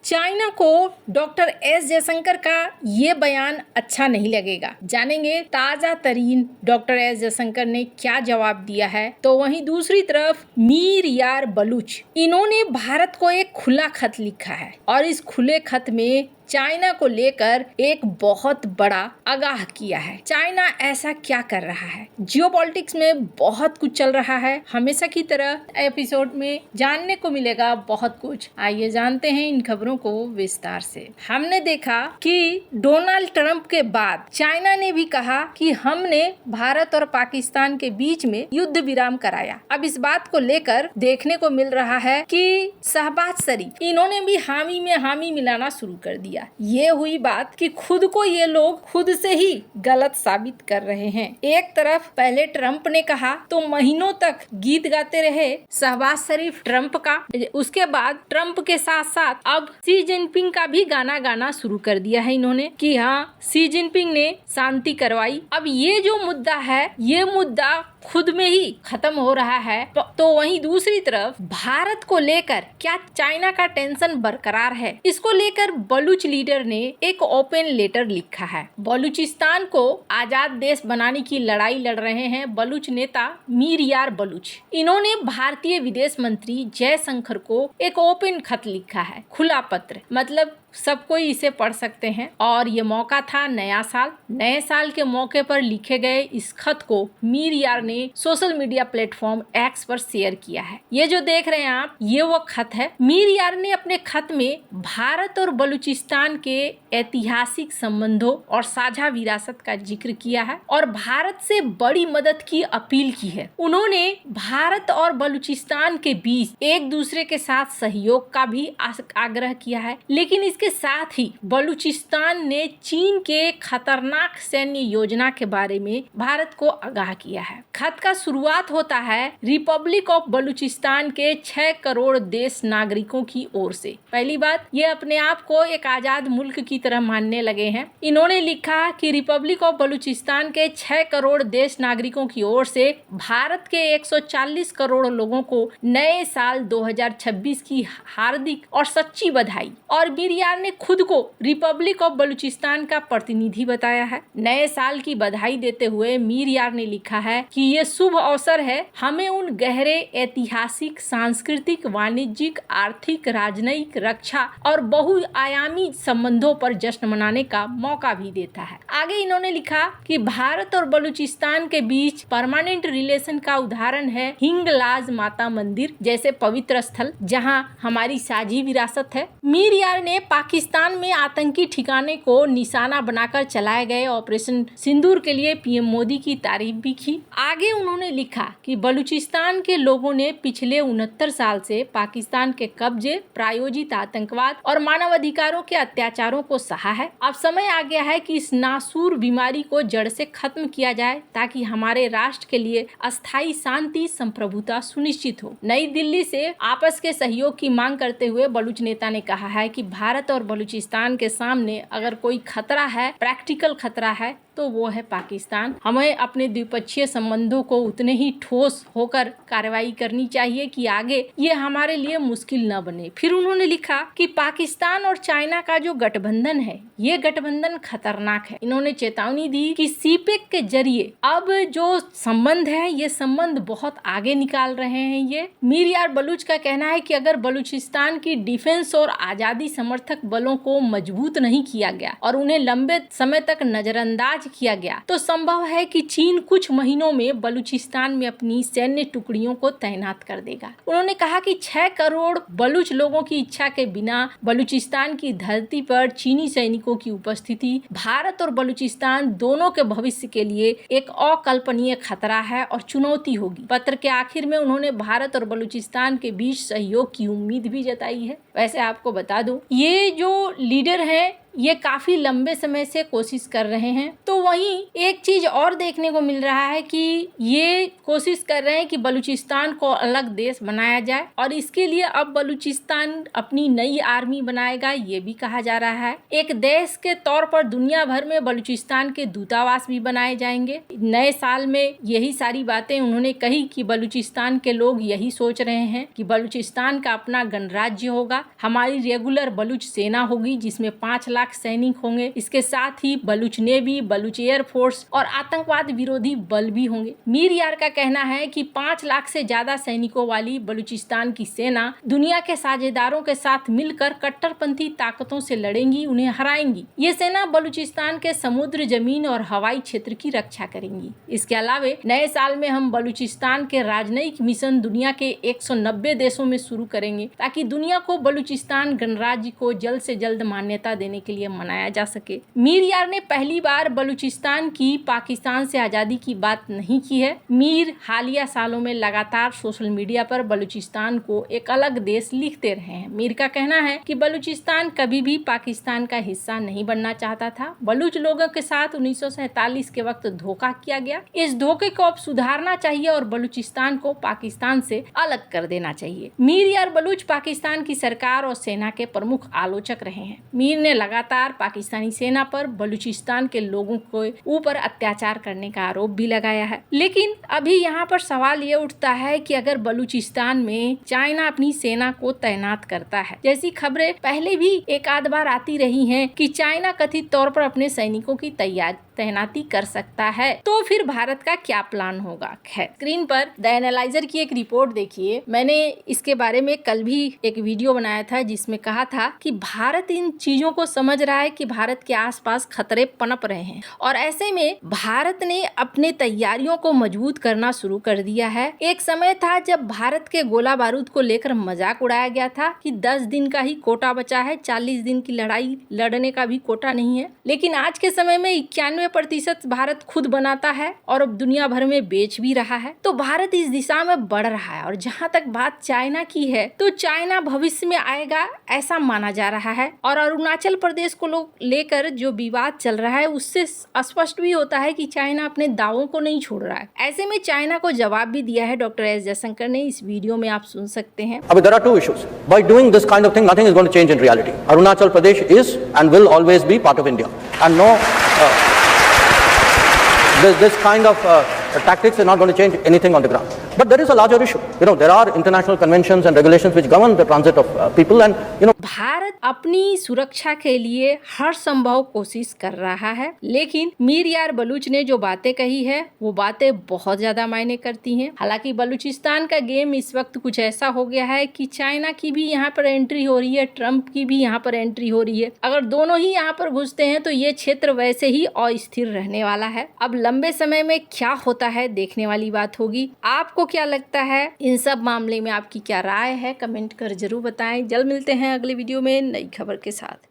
China को doctor S Jaishankar का ये बयान अच्छा नहीं लगेगा। जानेंगे ताजा तरीन डॉक्टर एस जयशंकर ने क्या जवाब दिया है। तो वहीं दूसरी तरफ मीर यार बलूच, इन्होंने भारत को एक खुला खत लिखा है और इस खुले खत में चाइना को लेकर एक बहुत बड़ा आगाह किया है। चाइना ऐसा क्या कर रहा है? जियोपॉलिटिक्स में बहुत कुछ चल रहा है। हमेशा की तरह एपिसोड में जानने को मिलेगा बहुत कुछ। आइए जानते हैं इन खबरों को विस्तार से। हमने देखा कि डोनाल्ड ट्रंप के बाद चाइना ने भी कहा कि हमने भारत और पाकिस्तान के बीच में युद्ध विराम कराया। अब इस बात को लेकर देखने को मिल रहा है कि शहबाज शरीफ, इन्होंने भी हामी में हामी मिलाना शुरू कर दिया। ये हुई बात कि खुद को ये लोग खुद से ही गलत साबित कर रहे हैं। एक तरफ पहले ट्रंप ने कहा तो महीनों तक गीत गाते रहे शहबाज शरीफ ट्रंप का, उसके बाद ट्रंप के साथ साथ अब शी जिनपिंग का भी गाना गाना शुरू कर दिया है इन्होंने कि हाँ, शी जिनपिंग ने शांति करवाई। अब ये जो मुद्दा है, ये मुद्दा खुद में ही खत्म हो रहा है। तो वहीं दूसरी तरफ भारत को लेकर क्या चाइना का टेंशन बरकरार है, इसको लेकर बलूच लीडर ने एक ओपन लेटर लिखा है। बलूचिस्तान को आजाद देश बनाने की लड़ाई लड़ रहे हैं बलूच नेता मीर यार बलूच। इन्होंने भारतीय विदेश मंत्री जयशंकर को एक ओपन खत लिखा है, खुला पत्र, मतलब सब कोई इसे पढ़ सकते हैं। और ये मौका था नए साल के मौके पर लिखे गए इस खत को मीर यार ने सोशल मीडिया प्लेटफॉर्म एक्स पर शेयर किया है। ये जो देख रहे हैं आप, ये वो खत है। मीर यार ने अपने खत में भारत और बलूचिस्तान के ऐतिहासिक संबंधों और साझा विरासत का जिक्र किया है और भारत से बड़ी मदद की अपील की है। उन्होंने भारत और बलूचिस्तान के बीच एक दूसरे के साथ सहयोग का भी आग्रह किया है, लेकिन इसके साथ ही बलूचिस्तान ने चीन के खतरनाक सैन्य योजना के बारे में भारत को आगाह किया है। खत का शुरुआत होता है रिपब्लिक ऑफ बलूचिस्तान के 6 करोड़ देश नागरिकों की ओर से। पहली बात, ये अपने आप को एक आजाद मुल्क की तरह मानने लगे हैं। इन्होंने लिखा कि रिपब्लिक ऑफ बलूचिस्तान के 6 करोड़ देश नागरिकों की ओर से भारत के 140 करोड़ लोगों को नए साल 2026 की हार्दिक और सच्ची बधाई। और मीर यार ने खुद को रिपब्लिक ऑफ बलूचिस्तान का प्रतिनिधि बताया है। नए साल की बधाई देते हुए मीर यार ने लिखा है कि ये शुभ अवसर है, हमें उन गहरे ऐतिहासिक, सांस्कृतिक, वाणिज्यिक, आर्थिक, राजनयिक, रक्षा और बहुआयामी संबंधों पर जश्न मनाने का मौका भी देता है। आगे इन्होंने लिखा कि भारत और बलूचिस्तान के बीच परमानेंट रिलेशन का उदाहरण है हिंगलाज माता मंदिर जैसे पवित्र स्थल, जहां हमारी साझी विरासत है। मीर यार ने पाकिस्तान में आतंकी ठिकाने को निशाना बनाकर चलाए गए ऑपरेशन सिंदूर के लिए पीएम मोदी की तारीफ भी की। आगे उन्होंने लिखा कि बलूचिस्तान के लोगों ने पिछले 69 साल से पाकिस्तान के कब्जे, प्रायोजित आतंकवाद और मानवाधिकारों के अत्याचारों को सहा है। अब समय आ गया है कि इस नासूर बीमारी को जड़ से खत्म किया जाए ताकि हमारे राष्ट्र के लिए अस्थायी शांति, संप्रभुता सुनिश्चित हो। नई दिल्ली से आपस के सहयोग की मांग करते हुए बलूच नेता ने कहा है कि भारत और बलूचिस्तान के सामने अगर कोई खतरा है, प्रैक्टिकल खतरा है, तो वो है पाकिस्तान। हमें अपने द्विपक्षीय संबंधों को उतने ही ठोस होकर कार्रवाई करनी चाहिए कि आगे ये हमारे लिए मुश्किल न बने। फिर उन्होंने लिखा कि पाकिस्तान और चाइना का जो गठबंधन है, ये गठबंधन खतरनाक है। इन्होंने चेतावनी दी कि सीपेक के जरिए अब जो संबंध है, ये संबंध बहुत आगे निकाल रहे हैं। ये मीर यार बलूच का कहना है कि अगर बलूचिस्तान की डिफेंस और आजादी समर्थक बलों को मजबूत नहीं किया गया और उन्हें लंबे समय तक नजरअंदाज किया गया, तो संभव है कि चीन कुछ महीनों में बलूचिस्तान में अपनी सैन्य टुकड़ियों को तैनात कर देगा। उन्होंने कहा कि 6 करोड़ बलूच लोगों की इच्छा के बिना बलूचिस्तान की धरती पर चीनी सैनिकों की उपस्थिति भारत और बलूचिस्तान दोनों के भविष्य के लिए एक अकल्पनीय खतरा है और चुनौती होगी। पत्र के आखिर में उन्होंने भारत और बलूचिस्तान के बीच सहयोग की उम्मीद भी जताई है। वैसे आपको बता दूं, ये जो लीडर है ये काफी लंबे समय से कोशिश कर रहे हैं। तो वहीं एक चीज और देखने को मिल रहा है कि ये कोशिश कर रहे हैं कि बलूचिस्तान को अलग देश बनाया जाए और इसके लिए अब बलूचिस्तान अपनी नई आर्मी बनाएगा, ये भी कहा जा रहा है। एक देश के तौर पर दुनिया भर में बलूचिस्तान के दूतावास भी बनाए जाएंगे। नए साल में यही सारी बातें उन्होंने कही कि बलूचिस्तान के लोग यही सोच रहे हैं कि बलूचिस्तान का अपना गणराज्य होगा हमारी रेगुलर बलूच सेना होगी जिसमें 5 लाख सैनिक होंगे। इसके साथ ही बलूच नेवी, बलूच एयरफोर्स और आतंकवाद विरोधी बल भी होंगे। मीर यार का कहना है कि 5 लाख से ज्यादा सैनिकों वाली बलूचिस्तान की सेना दुनिया के साझेदारों के साथ मिलकर कट्टरपंथी ताकतों से लड़ेंगी, उन्हें हराएंगी। ये सेना बलूचिस्तान के समुद्र, जमीन और हवाई क्षेत्र की रक्षा करेंगी। इसके अलावे नए साल में हम बलूचिस्तान के राजनयिक मिशन दुनिया के 190 देशों में शुरू करेंगे ताकि दुनिया को बलूचिस्तान गणराज्य को जल्द से जल्द मान्यता देने के लिए मनाया जा सके। मीर यार ने पहली बार बलूचिस्तान की पाकिस्तान से आजादी की बात नहीं की है। मीर हालिया सालों में लगातार सोशल मीडिया पर बलूचिस्तान को एक अलग देश लिखते रहे हैं। मीर का कहना है कि बलूचिस्तान कभी भी पाकिस्तान का हिस्सा नहीं बनना चाहता था। बलूच लोगों के साथ 1947 के वक्त धोखा किया गया। इस धोखे को अब सुधारना चाहिए और बलूचिस्तान को पाकिस्तान से अलग कर देना चाहिए। मीर यार बलूच पाकिस्तान की सरकार और सेना के प्रमुख आलोचक रहे हैं। मीर ने लगातार पाकिस्तानी सेना पर बलूचिस्तान के लोगों के ऊपर अत्याचार करने का आरोप भी लगाया है। लेकिन अभी यहाँ पर सवाल ये उठता है कि अगर बलूचिस्तान में चाइना अपनी सेना को तैनात करता है, जैसी खबरें पहले भी एक आध बार आती रही हैं कि चाइना कथित तौर पर अपने सैनिकों की तैनाती कर सकता है, तो फिर भारत का क्या प्लान होगा। खैर, स्क्रीन पर द एनालाइजर की एक रिपोर्ट देखिए। मैंने इसके बारे में कल भी एक वीडियो बनाया था जिसमें कहा था कि भारत इन चीजों को समझ रहा है कि भारत के आसपास खतरे पनप रहे हैं और ऐसे में भारत ने अपने तैयारियों को मजबूत करना शुरू कर दिया है। एक समय था जब भारत के गोला बारूद को लेकर मजाक उड़ाया गया था कि 10 दिन का ही कोटा बचा है, 40 दिन की लड़ाई लड़ने का भी कोटा नहीं है। लेकिन आज के समय में 91% भारत खुद बनाता है और अब दुनिया भर में बेच भी रहा है। तो भारत इस दिशा में बढ़ रहा है। और जहाँ तक बात चाइना की है, तो चाइना भविष्य में आएगा ऐसा माना जा रहा है। और अरुणाचल प्रदेश को लेकर जो विवाद चल रहा है उससे स्पष्ट भी होता है कि चाइना अपने दावों को नहीं छोड़ रहा है। ऐसे में चाइना को जवाब भी दिया है डॉक्टर एस जयशंकर ने। इस वीडियो में आप सुन सकते हैं। I mean, there are two issues. By doing this kind of thing, nothing is going to change in reality. Arunachal Pradesh is and will always be part of India. And no, this kind of tactics is not going to change anything on the ground. But there is a larger issue. You know, there are international conventions and regulations which govern the transit of people and, you know. Bharat अपनी सुरक्षा के लिए हर संभव कोशिश कर रहा है, लेकिन मीर यार बलूच ने जो बातें कही है वो बातें बहुत ज्यादा मायने करती हैं। हालांकि बलूचिस्तान का गेम इस वक्त कुछ ऐसा हो गया है कि चाइना की भी यहाँ पर एंट्री हो रही है, ट्रंप की भी यहाँ पर एंट्री हो रही है। अगर दोनों ही यहाँ पर घुसते हैं तो ये क्षेत्र वैसे ही अस्थिर रहने वाला है। अब लंबे समय में क्या होता है देखने वाली बात होगी। आपको क्या लगता है इन सब मामले में, आपकी क्या राय है, कमेंट कर जरूर बताएं। जल्द मिलते हैं अगले वीडियो में नई खबर के साथ।